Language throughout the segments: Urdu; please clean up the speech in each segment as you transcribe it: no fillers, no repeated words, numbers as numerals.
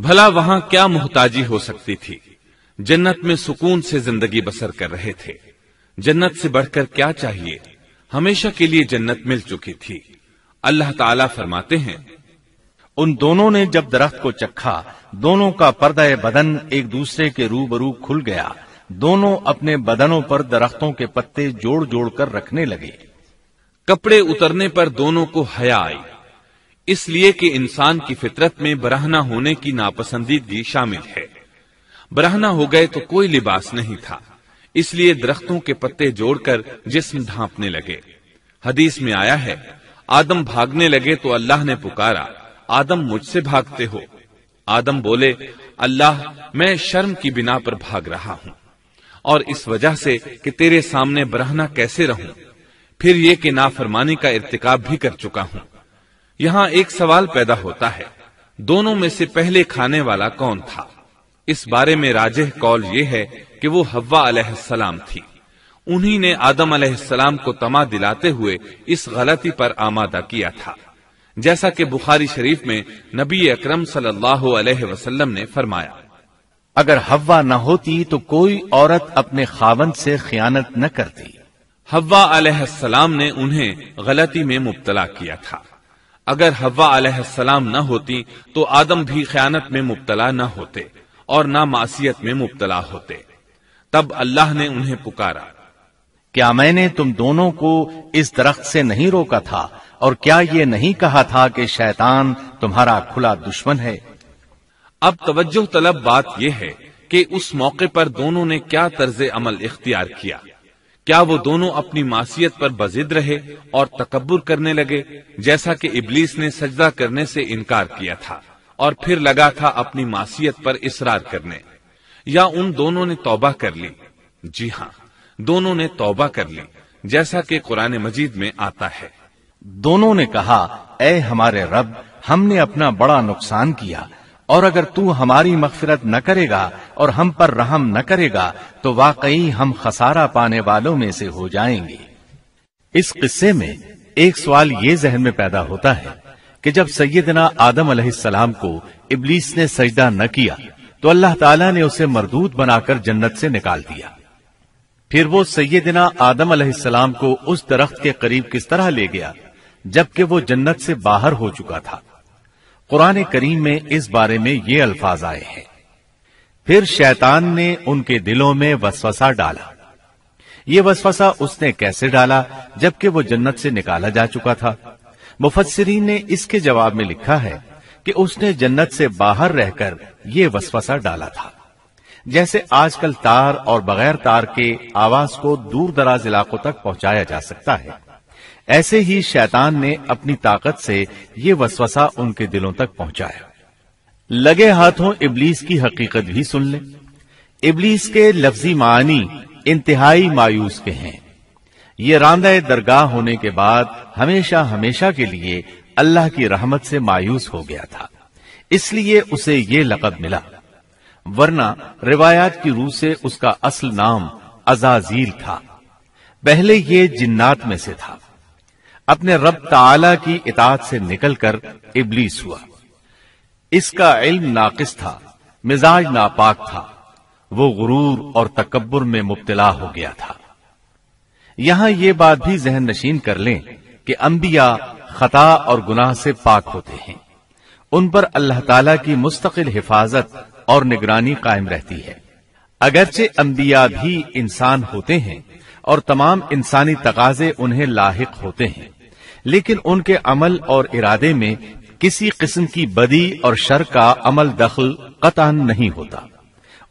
بھلا وہاں کیا محتاجی ہو سکتی تھی؟ جنت میں سکون سے زندگی بسر کر رہے تھے، جنت سے بڑھ کر کیا چاہیے؟ ہمیشہ کے لیے جنت مل چکی تھی۔ اللہ تعالیٰ فرماتے ہیں، ان دونوں نے جب درخت کو چکھا، دونوں کا پردہ بدن ایک دوسرے کے روبرو کھل گیا، دونوں اپنے بدنوں پر درختوں کے پتے جوڑ جوڑ کر رکھنے لگے۔ کپڑے اترنے پر دونوں کو حیا آئی، اس لیے کہ انسان کی فطرت میں برہنہ ہونے کی ناپسندیدگی شامل ہے۔ برہنہ ہو گئے تو کوئی لباس نہیں تھا، اس لیے درختوں کے پتے جوڑ کر جسم ڈھانپنے لگے۔ حدیث میں آیا ہے، آدم بھاگنے لگے تو اللہ نے پکارا، آدم مجھ سے بھاگتے ہو؟ آدم بولے، اللہ میں شرم کی بنا پر بھاگ رہا ہوں، اور اس وجہ سے کہ تیرے سامنے برہنہ کیسے رہوں، پھر یہ کہ نافرمانی کا ارتکاب بھی کر چکا ہوں۔ یہاں ایک سوال پیدا ہوتا ہے، دونوں میں سے پہلے کھانے والا کون تھا؟ اس بارے میں راجح قول یہ ہے کہ وہ حوا علیہ السلام تھی۔ انہی نے آدم علیہ السلام کو طمع دلاتے ہوئے اس غلطی پر آمادہ کیا تھا، جیسا کہ بخاری شریف میں نبی اکرم صلی اللہ علیہ وسلم نے فرمایا، اگر حوا نہ ہوتی تو کوئی عورت اپنے خاوند سے خیانت نہ کرتی۔ حوا علیہ السلام نے انہیں غلطی میں مبتلا کیا تھا۔ اگر حوا علیہ السلام نہ ہوتی تو آدم بھی خیانت میں مبتلا نہ ہوتے اور نہ معصیت میں مبتلا ہوتے۔ تب اللہ نے انہیں پکارا، کیا میں نے تم دونوں کو اس درخت سے نہیں روکا تھا، اور کیا یہ نہیں کہا تھا کہ شیطان تمہارا کھلا دشمن ہے؟ اب توجہ طلب بات یہ ہے کہ اس موقع پر دونوں نے کیا طرز عمل اختیار کیا؟ کیا وہ دونوں اپنی معصیت پر بضد رہے اور تکبر کرنے لگے، جیسا کہ ابلیس نے سجدہ کرنے سے انکار کیا تھا اور پھر لگا تھا اپنی معصیت پر اصرار کرنے، یا ان دونوں نے توبہ کر لی؟ جی ہاں، دونوں نے توبہ کر لی، جیسا کہ قرآن مجید میں آتا ہے، دونوں نے کہا، اے ہمارے رب، ہم نے اپنا بڑا نقصان کیا، اور اگر تو ہماری مغفرت نہ کرے گا اور ہم پر رحم نہ کرے گا تو واقعی ہم خسارہ پانے والوں میں سے ہو جائیں گے۔ اس قصے میں ایک سوال یہ ذہن میں پیدا ہوتا ہے کہ جب سیدنا آدم علیہ السلام کو ابلیس نے سجدہ نہ کیا تو اللہ تعالیٰ نے اسے مردود بنا کر جنت سے نکال دیا، پھر وہ سیدنا آدم علیہ السلام کو اس درخت کے قریب کس طرح لے گیا جبکہ وہ جنت سے باہر ہو چکا تھا؟ قرآن کریم میں اس بارے میں یہ الفاظ آئے ہیں، پھر شیطان نے ان کے دلوں میں وسوسہ ڈالا۔ یہ وسوسہ اس نے کیسے ڈالا جبکہ وہ جنت سے نکالا جا چکا تھا؟ مفسرین نے اس کے جواب میں لکھا ہے کہ اس نے جنت سے باہر رہ کر یہ وسوسہ ڈالا تھا، جیسے آج کل تار اور بغیر تار کے آواز کو دور دراز علاقوں تک پہنچایا جا سکتا ہے، ایسے ہی شیطان نے اپنی طاقت سے یہ وسوسہ ان کے دلوں تک پہنچایا۔ لگے ہاتھوں ابلیس کی حقیقت بھی سن لیں۔ ابلیس کے لفظی معنی انتہائی مایوس کے ہیں۔ یہ راندہ درگاہ ہونے کے بعد ہمیشہ ہمیشہ کے لیے اللہ کی رحمت سے مایوس ہو گیا تھا، اس لیے اسے یہ لقب ملا، ورنہ روایات کی روح سے اس کا اصل نام عزازیل تھا۔ پہلے یہ جنات میں سے تھا، اپنے رب تعالی کی اطاعت سے نکل کر ابلیس ہوا۔ اس کا علم ناقص تھا، مزاج ناپاک تھا، وہ غرور اور تکبر میں مبتلا ہو گیا تھا۔ یہاں یہ بات بھی ذہن نشین کر لیں کہ انبیاء خطا اور گناہ سے پاک ہوتے ہیں، ان پر اللہ تعالی کی مستقل حفاظت اور نگرانی قائم رہتی ہے۔ اگرچہ انبیاء بھی انسان ہوتے ہیں اور تمام انسانی تقاضے انہیں لاحق ہوتے ہیں، لیکن ان کے عمل اور ارادے میں کسی قسم کی بدی اور شر کا عمل دخل قطعاً نہیں ہوتا۔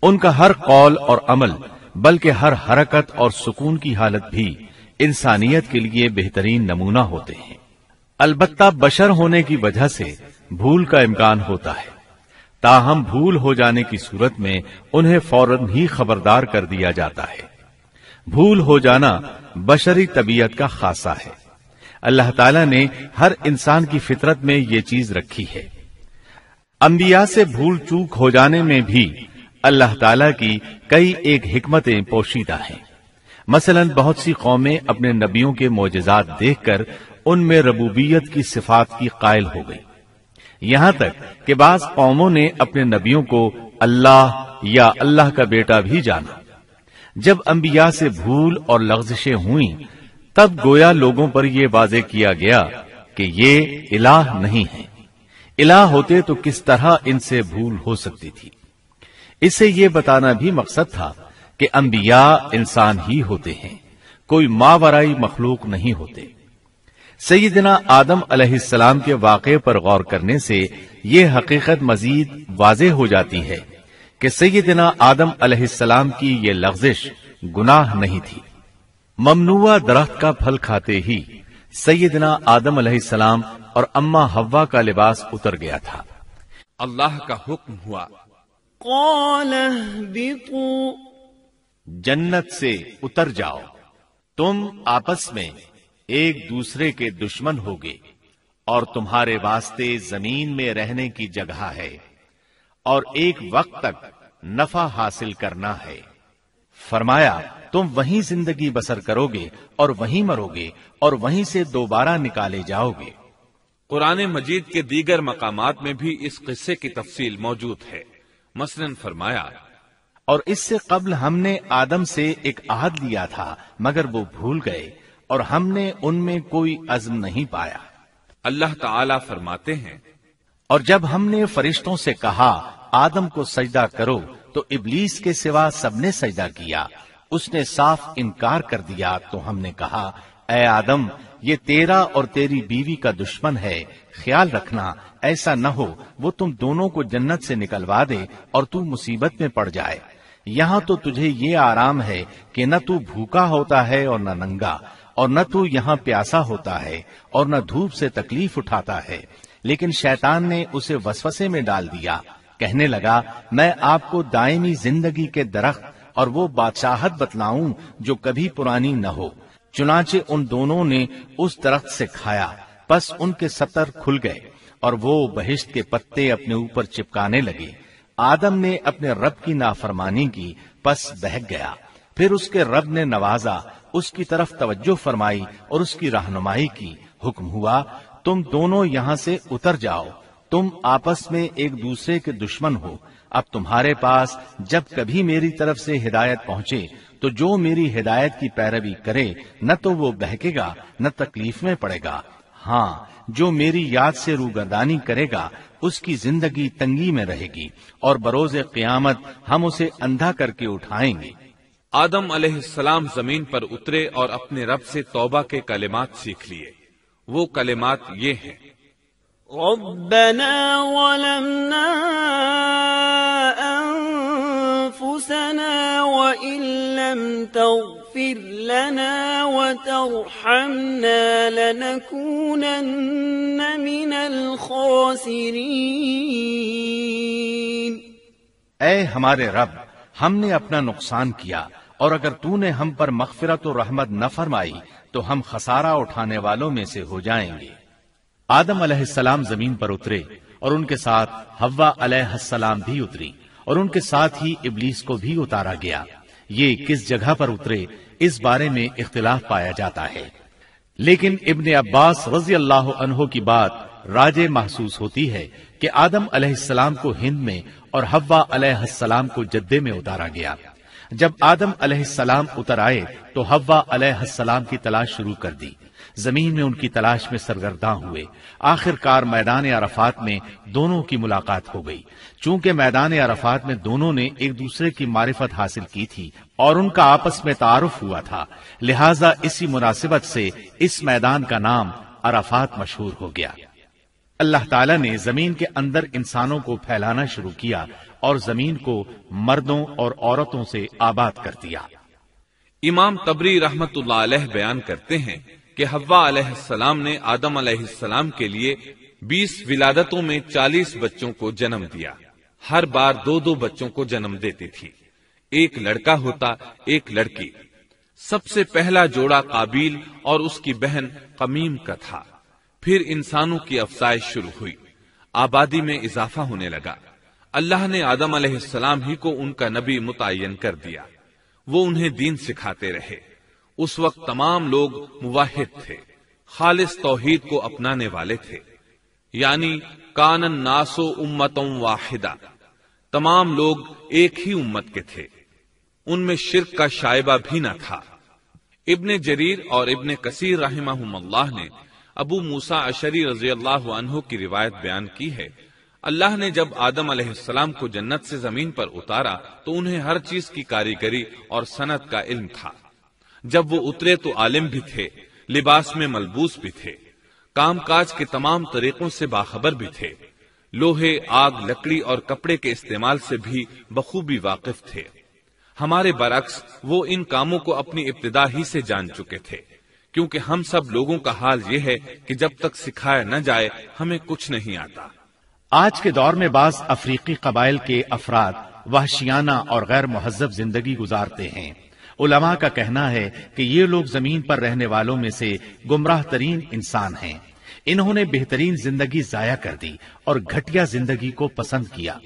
ان کا ہر قول اور عمل بلکہ ہر حرکت اور سکون کی حالت بھی انسانیت کے لیے بہترین نمونہ ہوتے ہیں۔ البتہ بشر ہونے کی وجہ سے بھول کا امکان ہوتا ہے، تاہم بھول ہو جانے کی صورت میں انہیں فوراً ہی خبردار کر دیا جاتا ہے۔ بھول ہو جانا بشری طبیعت کا خاصہ ہے۔ اللہ تعالیٰ نے ہر انسان کی فطرت میں یہ چیز رکھی ہے۔ انبیاء سے بھول چوک ہو جانے میں بھی اللہ تعالیٰ کی کئی ایک حکمتیں پوشیدہ ہیں۔ مثلا بہت سی قومیں اپنے نبیوں کے معجزات دیکھ کر ان میں ربوبیت کی صفات کی قائل ہو گئی، یہاں تک کہ بعض قوموں نے اپنے نبیوں کو اللہ یا اللہ کا بیٹا بھی جانا۔ جب انبیاء سے بھول اور لغزشیں ہوئیں تب گویا لوگوں پر یہ واضح کیا گیا کہ یہ الہ نہیں ہے۔ الہ ہوتے تو کس طرح ان سے بھول ہو سکتی تھی۔ اس سے یہ بتانا بھی مقصد تھا کہ انبیاء انسان ہی ہوتے ہیں، کوئی ماورائی مخلوق نہیں ہوتے۔ سیدنا آدم علیہ السلام کے واقعے پر غور کرنے سے یہ حقیقت مزید واضح ہو جاتی ہے کہ سیدنا آدم علیہ السلام کی یہ لغزش گناہ نہیں تھی۔ ممنوع درخت کا پھل کھاتے ہی سیدنا آدم علیہ السلام اور اماں حوا کا لباس اتر گیا تھا۔ اللہ کا حکم ہوا، قال اهبطوا، جنت سے اتر جاؤ، تم آپس میں ایک دوسرے کے دشمن ہوگے اور تمہارے واسطے زمین میں رہنے کی جگہ ہے اور ایک وقت تک نفع حاصل کرنا ہے۔ فرمایا تم وہیں زندگی بسر کرو گے اور وہیں مرو گے اور وہیں سے دوبارہ نکالے جاؤ گے۔ قرآن مجید کے دیگر مقامات میں بھی اس قصے کی تفصیل موجود ہے۔ مثلاً فرمایا، اور اس سے قبل ہم نے آدم سے ایک عہد لیا تھا مگر وہ بھول گئے اور ہم نے ان میں کوئی عزم نہیں پایا۔ اللہ تعالی فرماتے ہیں، اور جب ہم نے فرشتوں سے کہا آدم کو سجدہ کرو تو ابلیس کے سوا سب نے سجدہ کیا، اس نے صاف انکار کر دیا۔ تو ہم نے کہا اے آدم، یہ تیرا اور تیری بیوی کا دشمن ہے، خیال رکھنا ایسا نہ ہو وہ تم دونوں کو جنت سے نکلوا دے اور تو مصیبت میں پڑ جائے۔ یہاں تو تجھے یہ آرام ہے کہ نہ تو بھوکا ہوتا ہے اور نہ ننگا، اور نہ تو یہاں پیاسا ہوتا ہے اور نہ دھوپ سے تکلیف اٹھاتا ہے۔ لیکن شیطان نے اسے وسوسے میں ڈال دیا، کہنے لگا میں آپ کو دائمی زندگی کے درخت اور وہ بادشاہت بتلاؤں جو کبھی پرانی نہ ہو۔ چنانچہ ان دونوں نے اس درخت سے کھایا، پس ان کے ستر کھل گئے اور وہ بہشت کے پتے اپنے اوپر چپکانے لگے۔ آدم نے اپنے رب کی نافرمانی کی، پس بہک گیا۔ پھر اس کے رب نے نوازا، اس کی طرف توجہ فرمائی اور اس کی رہنمائی کی۔ حکم ہوا تم دونوں یہاں سے اتر جاؤ، تم آپس میں ایک دوسرے کے دشمن ہو۔ اب تمہارے پاس جب کبھی میری طرف سے ہدایت پہنچے تو جو میری ہدایت کی پیروی کرے نہ تو وہ بہکے گا نہ تکلیف میں پڑے گا، ہاں جو میری یاد سے روگردانی کرے گا اس کی زندگی تنگی میں رہے گی اور بروز قیامت ہم اسے اندھا کر کے اٹھائیں گے۔ آدم علیہ السلام زمین پر اترے اور اپنے رب سے توبہ کے کلمات سیکھ لیے۔ وہ کلمات یہ ہیں، ربنا ظلمنا أنفسنا وإن لم تغفر لنا وترحمنا لنكونن من الخاسرين۔ اے ہمارے رب، ہم نے اپنا نقصان کیا اور اگر تو نے ہم پر مغفرت و رحمت نہ فرمائی تو ہم خسارہ اٹھانے والوں میں سے ہو جائیں گے۔ آدم علیہ السلام زمین پر اترے اور ان کے ساتھ حوا علیہ السلام بھی اتری اور ان کے ساتھ ہی ابلیس کو بھی اتارا گیا۔ یہ کس جگہ پر اترے اس بارے میں اختلاف پایا جاتا ہے، لیکن ابن عباس رضی اللہ عنہ کی بات راجح محسوس ہوتی ہے کہ آدم علیہ السلام کو ہند میں اور حوا علیہ السلام کو جدے میں اتارا گیا۔ جب آدم علیہ السلام اتر آئے تو حوا علیہ السلام کی تلاش شروع کر دی، زمین میں ان کی تلاش میں سرگرداں ہوئے۔ آخر کار میدان عرفات میں دونوں کی ملاقات ہو گئی۔ چونکہ میدان عرفات میں دونوں نے ایک دوسرے کی معرفت حاصل کی تھی اور ان کا آپس میں تعارف ہوا تھا، لہٰذا اسی مناسبت سے اس میدان کا نام عرفات مشہور ہو گیا۔ اللہ تعالیٰ نے زمین کے اندر انسانوں کو پھیلانا شروع کیا اور زمین کو مردوں اور عورتوں سے آباد کر دیا۔ امام طبری رحمت اللہ علیہ بیان کرتے ہیں کہ حوا علیہ السلام نے آدم علیہ السلام کے لیے 20 ولادتوں میں 40 بچوں کو جنم دیا۔ ہر بار 2 بچوں کو جنم دیتی تھی، ایک لڑکا ہوتا ایک لڑکی۔ سب سے پہلا جوڑا قابیل اور اس کی بہن قمیم کا تھا۔ پھر انسانوں کی افزائش شروع ہوئی، آبادی میں اضافہ ہونے لگا۔ اللہ نے آدم علیہ السلام ہی کو ان کا نبی متعین کر دیا، وہ انہیں دین سکھاتے رہے۔ اس وقت تمام لوگ موحد تھے، خالص توحید کو اپنانے والے تھے۔ یعنی کان الناس امۃ واحدہ، تمام لوگ ایک ہی امت کے تھے، ان میں شرک کا شائبہ بھی نہ تھا۔ ابن جریر اور ابن کثیر رحمہم اللہ نے ابو موسیٰ اشعری رضی اللہ عنہ کی روایت بیان کی ہے، اللہ نے جب آدم علیہ السلام کو جنت سے زمین پر اتارا تو انہیں ہر چیز کی کاریگری اور صنعت کا علم تھا۔ جب وہ اترے تو عالم بھی تھے، لباس میں ملبوس بھی تھے، کام کاج کے تمام طریقوں سے باخبر بھی تھے، لوہے، آگ، لکڑی اور کپڑے کے استعمال سے بھی بخوبی واقف تھے۔ ہمارے برعکس وہ ان کاموں کو اپنی ابتدا ہی سے جان چکے تھے، کیونکہ ہم سب لوگوں کا حال یہ ہے کہ جب تک سکھایا نہ جائے ہمیں کچھ نہیں آتا۔ آج کے دور میں بعض افریقی قبائل کے افراد وحشیانہ اور غیر مہذب زندگی گزارتے ہیں۔ علماء کا کہنا ہے کہ یہ لوگ زمین پر رہنے والوں میں سے گمراہ ترین انسان ہیں۔ انہوں نے بہترین زندگی ضائع کر دی اور گھٹیا زندگی کو پسند کیا۔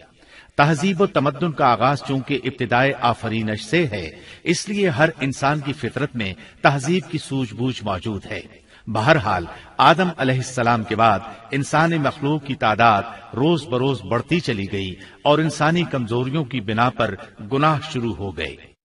تہذیب و تمدن کا آغاز چونکہ ابتدائے آفرینش سے ہے، اس لیے ہر انسان کی فطرت میں تہذیب کی سوجھ بوجھ موجود ہے۔ بہرحال آدم علیہ السلام کے بعد انسانی مخلوق کی تعداد روز بروز بڑھتی چلی گئی اور انسانی کمزوریوں کی بنا پر گناہ شروع ہو گئے۔